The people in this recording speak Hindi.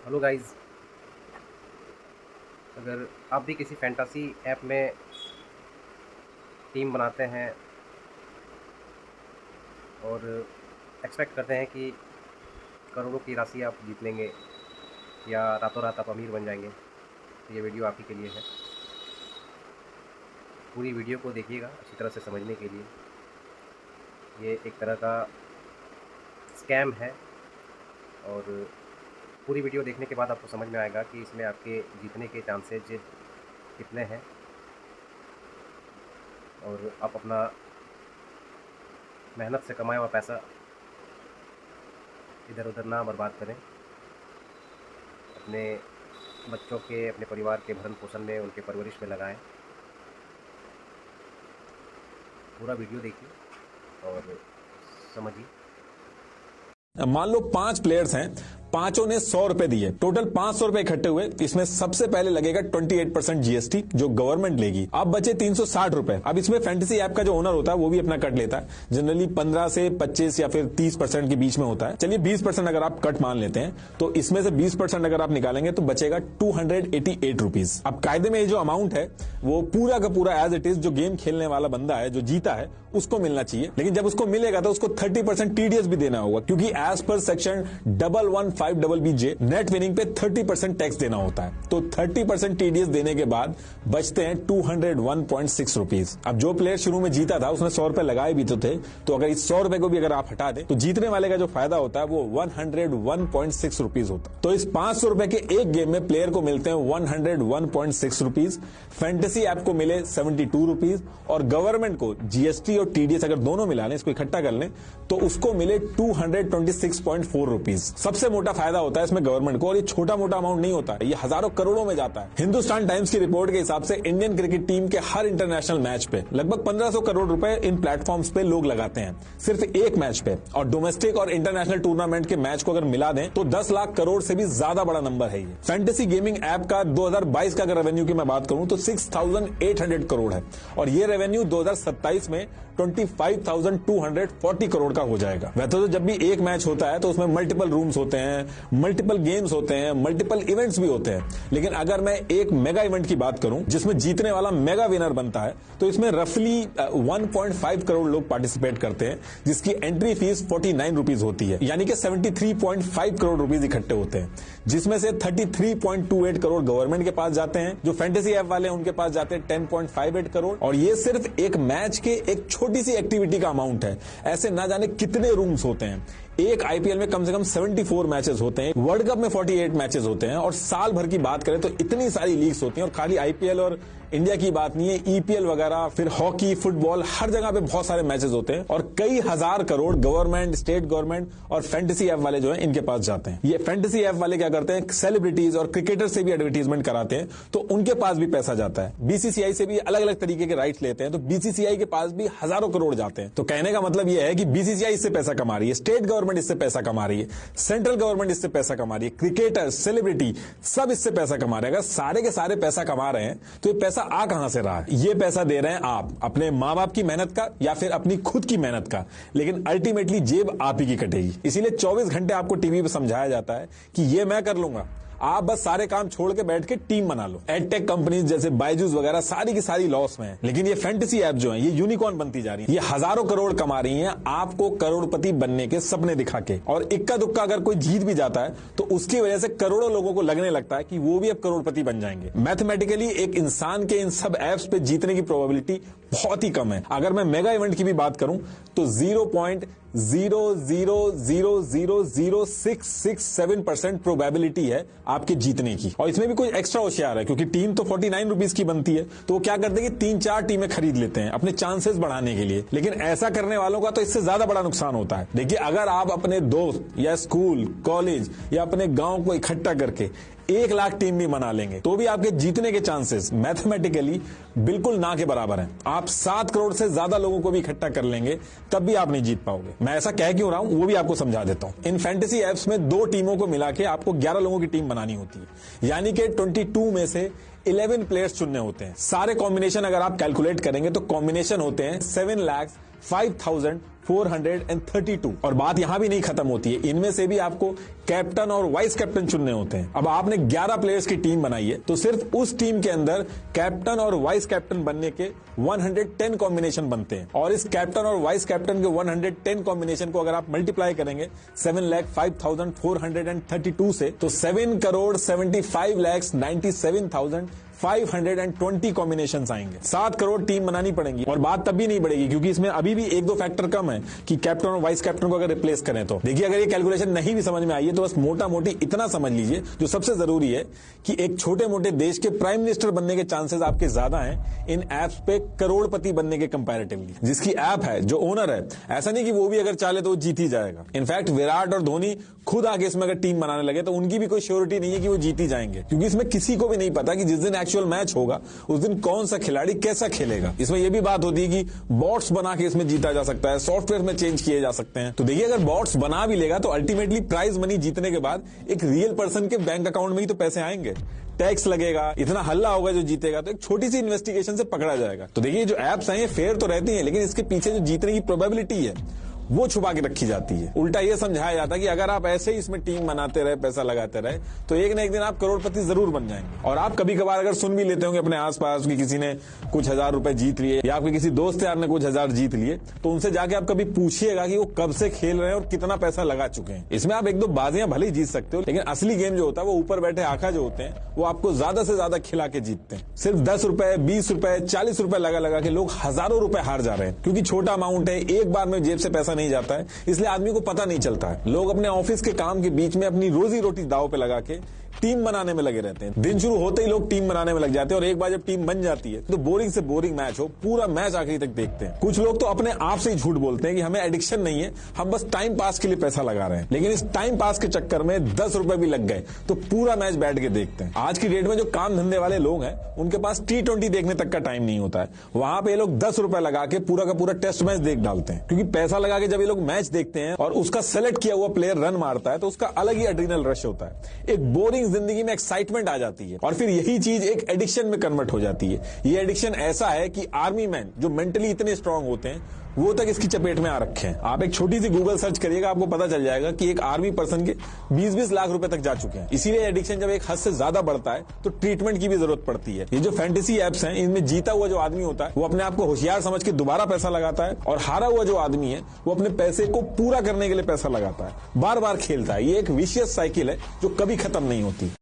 Hello guys. अगर आप भी किसी फैंटेसी ऐप में टीम बनाते हैं और एक्सपेक्ट करते हैं कि करोड़ों की राशि आप जीत लेंगे या रातों रात आप अमीर बन जाएंगे, तो ये वीडियो आप ही के लिए है। पूरी वीडियो को देखिएगा अच्छी तरह से समझने के लिए। ये एक तरह का स्कैम है और पूरी वीडियो देखने के बाद आपको समझ में आएगा कि इसमें आपके जीतने के चांसेज कितने हैं और आप अपना मेहनत से कमाया हुआ पैसा इधर उधर ना बर्बाद करें। अपने बच्चों के, अपने परिवार के भरण पोषण में, उनके परवरिश में लगाएं। पूरा वीडियो देखिए और समझिए। मान लो 5 प्लेयर्स हैं, पांचों ने 100 रुपए दिए, टोटल 500 रुपए इकट्ठे हुए। इसमें सबसे पहले लगेगा 28% जीएसटी जो गवर्नमेंट लेगी। अब बचे 360 रुपए। अब इसमें फैंटेसी ऐप का जो ओनर होता है वो भी अपना कट लेता है। जनरली 15 से 25 या फिर 30% के बीच में होता है। चलिए 20% अगर आप कट मान लेते हैं तो इसमें से 20% अगर आप निकालेंगे तो बचेगा 288 रुपीज। अब कायदे में ये जो अमाउंट है वो पूरा का पूरा एज इट इज जो गेम खेलने वाला बंदा है, जो जीता है, उसको मिलना चाहिए। लेकिन जब उसको मिलेगा तो उसको 30% टीडीएस भी देना होगा, क्योंकि as per section 115BJ net winning पे 30% टैक्स देना होता है। तो 30% टीडीएस देने के बाद बचते हैं 201.6 रुपीज। अब जो प्लेयर शुरू में जीता था उसने 100 रुपए लगाए भी तो थे, तो अगर इस 100 रुपए को भी अगर आप हटा दें तो जीतने वाले का जो फायदा होता है वो 101.6 रुपीज होता है। तो इस 500 रुपए के एक गेम में प्लेयर को मिलते हैं 101.6 रुपीज, फैंटेसी ऐप को मिले 72 रुपीज और गवर्नमेंट को जीएसटी और टीडीएस अगर दोनों मिला लें, इसको इकट्ठा कर लें, तो उसको मिले 226.4 रुपीज। सबसे मोटा फायदा होता है इसमें गवर्नमेंट को, और ये छोटा मोटा अमाउंट नहीं होता है, ये हजारों करोड़ों में जाता है। हिंदुस्तान टाइम्स की रिपोर्ट के हिसाब से इंडियन क्रिकेट टीम के हर इंटरनेशनल मैच पे लगभग 1500 करोड़ रुपए इन प्लेटफॉर्म्स पे लोग लगाते हैं, सिर्फ एक मैच पे। और डोमेस्टिक और इंटरनेशनल टूर्नामेंट के मैच को अगर मिला दें तो 10 लाख करोड़ से भी ज्यादा बड़ा नंबर है ये। फैंटेसी गेमिंग ऐप का 2022 का अगर रेवेन्यू की मैं बात करूं तो 6800 करोड़ है, और ये रेवेन्यू 2027 में 25,240 करोड़ का हो जाएगा। वैसे तो जब भी एक मैच होता है तो उसमें मल्टीपल रूम्स होते हैं, मल्टीपल गेम्स होते हैं, मल्टीपल इवेंट्स भी होते हैं, लेकिन अगर मैं एक मेगा इवेंट की बात करूं जिसमें जीतने वाला मेगा विनर बनता है तो इसमें रफली 1.5 करोड़ लोग पार्टिसिपेट करते हैं, जिसकी एंट्री फीस 49 रुपीज होती है, यानी कि 73.5 करोड़ रुपीज इकट्ठे होते हैं, जिसमें से 33.28 करोड़ गवर्नमेंट के पास जाते हैं। जो फैंटेसी ऐप वाले हैं उनके पास जाते हैं 10.58 करोड़, और ये सिर्फ एक मैच के एक छोटी सी एक्टिविटी का अमाउंट है। ऐसे ना जाने कितने रूम्स होते हैं। एक आईपीएल में कम से कम 74 मैचेस होते हैं, वर्ल्ड कप में 48 मैचेस होते हैं, और साल भर की बात करें तो इतनी सारी लीग्स होती हैं। और खाली आईपीएल और इंडिया की बात नहीं है, ईपीएल वगैरह, फिर हॉकी, फुटबॉल, हर जगह पे बहुत सारे मैचेस होते हैं, और कई हजार करोड़ गवर्नमेंट, स्टेट गवर्नमेंट और फैंटेसी ऐप वाले जो है इनके पास जाते हैं। ये फैंटेसी ऐप वाले क्या करते हैं, सेलिब्रिटीज और क्रिकेटर से भी एडवर्टीजमेंट कराते हैं, तो उनके पास भी पैसा जाता है। बीसीसीआई से भी अलग अलग तरीके के राइट्स लेते हैं, तो बीसीसीआई के पास भी हजारों करोड़ जाते हैं। तो कहने का मतलब यह है कि बीसीसीआई इससे पैसा कमा रही है, स्टेट गवर्नमेंट इससे पैसा कमा रही है, सेंट्रल गवर्नमेंट इससे पैसा कमा रही है, क्रिकेटर, सेलिब्रिटी सब इससे पैसा कमा रहे हैं। अगर सारे के सारे पैसा कमा रहे हैं तो ये पैसा आ कहां से रहा है? ये पैसा दे रहे हैं आप अपने मां बाप की मेहनत का या फिर अपनी खुद की मेहनत का, लेकिन अल्टीमेटली जेब आप ही की कटेगी। इसीलिए 24 घंटे आपको टीवी पे समझाया जाता है कि ये मैं कर लूंगा, आप बस सारे काम छोड़ के बैठ के टीम बना लो। एडटेक कंपनीज जैसे बायजूस वगैरह सारी की सारी लॉस में है, लेकिन ये फैंटेसी ऐप जो है ये यूनिकॉर्न बनती जा रही है। ये हजारों करोड़ कमा रही हैं आपको करोड़पति बनने के सपने दिखा के, और इक्का दुक्का अगर कोई जीत भी जाता है तो उसकी वजह से करोड़ों लोगों को लगने लगता है कि वो भी अब करोड़पति बन जाएंगे। मैथमेटिकली एक इंसान के इन सब ऐप्स पे जीतने की प्रोबेबिलिटी बहुत ही कम है। अगर मैं मेगा इवेंट की भी बात करूं तो 0.0000667% प्रोबेबिलिटी है आपके जीतने की, और इसमें भी कोई एक्स्ट्रा होशियार है, क्योंकि टीम तो 49 रुपीज की बनती है, तो वो क्या करते हैं कि 3-4 टीमें खरीद लेते हैं अपने चांसेस बढ़ाने के लिए। लेकिन ऐसा करने वालों का तो इससे ज्यादा बड़ा नुकसान होता है। देखिए, अगर आप अपने दोस्त या स्कूल, कॉलेज या अपने गांव को इकट्ठा करके 1 लाख टीम भी बना लेंगे तो भी आपके जीतने के चांसेस मैथमेटिकली बिल्कुल ना के बराबर हैं। आप 7 करोड़ से ज्यादा लोगों को भी इकट्ठा कर लेंगे तब भी आप नहीं जीत पाओगे। मैं ऐसा कह क्यों रहा हूं वो भी आपको समझा देता हूं। इन फैंटेसी ऐप्स में 2 टीमों को मिला के आपको 11 लोगों की टीम बनानी होती है, यानी कि 22 में से 11 प्लेयर्स चुनने होते हैं। सारे कॉम्बिनेशन अगर आप कैलकुलेट करेंगे तो कॉम्बिनेशन होते हैं 5432। और बात यहां भी नहीं खत्म होती है, इनमें से भी आपको कैप्टन और वाइस कैप्टन चुनने होते हैं। अब आपने 11 प्लेयर्स की टीम बनाई है, तो सिर्फ उस टीम के अंदर कैप्टन और वाइस कैप्टन बनने के 110 कॉम्बिनेशन बनते हैं। और इस कैप्टन और वाइस कैप्टन के 110 कॉम्बिनेशन को अगर आप मल्टीप्लाई करेंगे 7,05,432 से, तो 7,75,97,520 कॉम्बिनेशन आएंगे। 7 करोड़ टीम बनानी पड़ेगी। और बात तब भी नहीं बढ़ेगी क्योंकि इसमें अभी भी 1-2 फैक्टर कम है कि कैप्टन और वाइस कैप्टन को अगर रिप्लेस करें तो। देखिए, अगर ये कैलकुलेशन नहीं भी समझ में आई है तो बस मोटा मोटी इतना समझ लीजिए, जो सबसे जरूरी है कि एक छोटे मोटे देश के प्राइम मिनिस्टर बनने के चांसेस आपके ज्यादा हैं इन एप्स पे करोड़पति बनने के कंपैरेटिवली। जिसकी ऐप है, जो ओनर है, ऐसा नहीं कि वो भी अगर चाहे तो वो जीत ही जाएगा। इनफैक्ट विराट और धोनी खुद आगे इसमें अगर टीम बनाने लगे तो उनकी भी कोई श्योरिटी नहीं है कि वो जीत ही जाएंगे, क्योंकि इसमें किसी को भी नहीं पता कि जिस दिन एक्चुअल मैच होगा उस दिन कौन सा खिलाड़ी कैसा खेलेगा। इसमें यह भी बात होती है कि बॉट्स बना के इसमें जीता जा सकता है, सॉफ्टवेयर में चेंज किए जा सकते हैं। तो देखिए, अगर बॉट्स बना भी लेगा तो अल्टीमेटली प्राइज मनी जीतने के बाद एक रियल पर्सन के बैंक अकाउंट में ही तो पैसे आएंगे। टैक्स लगेगा, इतना हल्ला होगा जो जीतेगा, तो एक छोटी सी इन्वेस्टिगेशन से पकड़ा जाएगा। तो देखिए, जो एप्स हैं ये फेयर तो रहती हैं, लेकिन इसके पीछे जो जीतने की प्रोबेबिलिटी है वो छुपा के रखी जाती है। उल्टा ये समझाया जाता है कि अगर आप ऐसे ही इसमें टीम बनाते रहे, पैसा लगाते रहे, तो एक ना एक दिन आप करोड़पति जरूर बन जाएंगे। और आप कभी कभार अगर सुन भी लेते होंगे अपने आसपास कि किसी ने कुछ हजार रुपए जीत लिए या आपके किसी दोस्त यार ने कुछ हजार जीत लिए, तो उनसे जाके आप कभी पूछिएगा कि वो कब से खेल रहे हैं और कितना पैसा लगा चुके हैं। इसमें आप 1-2 बाजियां भले ही जीत सकते हो, लेकिन असली गेम जो होता है वो ऊपर बैठे आका जो होते हैं वो आपको ज्यादा से ज्यादा खिला के जीतते हैं। सिर्फ 10 रुपए, 20 रुपए, 40 रुपए लगा के लोग हजारों रुपए हार जा रहे हैं, क्योंकि छोटा अमाउंट है, एक बार में जेब से पैसा नहीं जाता है, इसलिए आदमी को पता नहीं चलता है। लोग अपने ऑफिस के काम के बीच में अपनी रोजी रोटी दांव पे लगा के टीम बनाने में लगे रहते हैं। दिन शुरू होते ही लोग टीम बनाने में लग जाते हैं और एक बार जब टीम बन जाती है तो बोरिंग से बोरिंग मैच हो, पूरा मैच आखिरी तक देखते हैं। कुछ लोग तो अपने आप से ही झूठ बोलते हैं कि हमें एडिक्शन नहीं है, हम बस टाइम पास के लिए पैसा लगा रहे हैं। लेकिन इस टाइम पास के चक्कर में 10 रुपए भी लग गए तो पूरा मैच बैठ के देखते हैं। आज की डेट में जो काम धंधे वाले लोग हैं उनके पास T20 देखने तक का टाइम नहीं होता है। वहां पे ये लोग 10 रुपए लगा के पूरा का पूरा टेस्ट मैच देख डालते हैं, क्योंकि पैसा लगा के जब ये लोग मैच देखते हैं और उसका सेलेक्ट किया हुआ प्लेयर रन मारता है तो उसका अलग ही एड्रीनल रश होता है। एक बोरिंग जिंदगी में एक्साइटमेंट आ जाती है और फिर यही चीज एक एडिक्शन में कन्वर्ट हो जाती है। ये एडिक्शन ऐसा है कि आर्मी मैन जो मेंटली इतने स्ट्रांग होते हैं वो तक इसकी चपेट में आ रखे हैं। आप एक छोटी सी गूगल सर्च करिएगा, आपको पता चल जाएगा कि एक आर्मी पर्सन के 20-20 लाख रुपए तक जा चुके हैं। इसीलिए एडिक्शन जब एक हद से ज्यादा बढ़ता है तो ट्रीटमेंट की भी जरूरत पड़ती है। ये जो फैंटेसी एप्स हैं, इनमें जीता हुआ जो आदमी होता है वो अपने आप को होशियार समझ के दोबारा पैसा लगाता है, और हारा हुआ जो आदमी है वो अपने पैसे को पूरा करने के लिए पैसा लगाता है, बार बार खेलता है। ये एक विशियस साइकिल है जो कभी खत्म नहीं होती।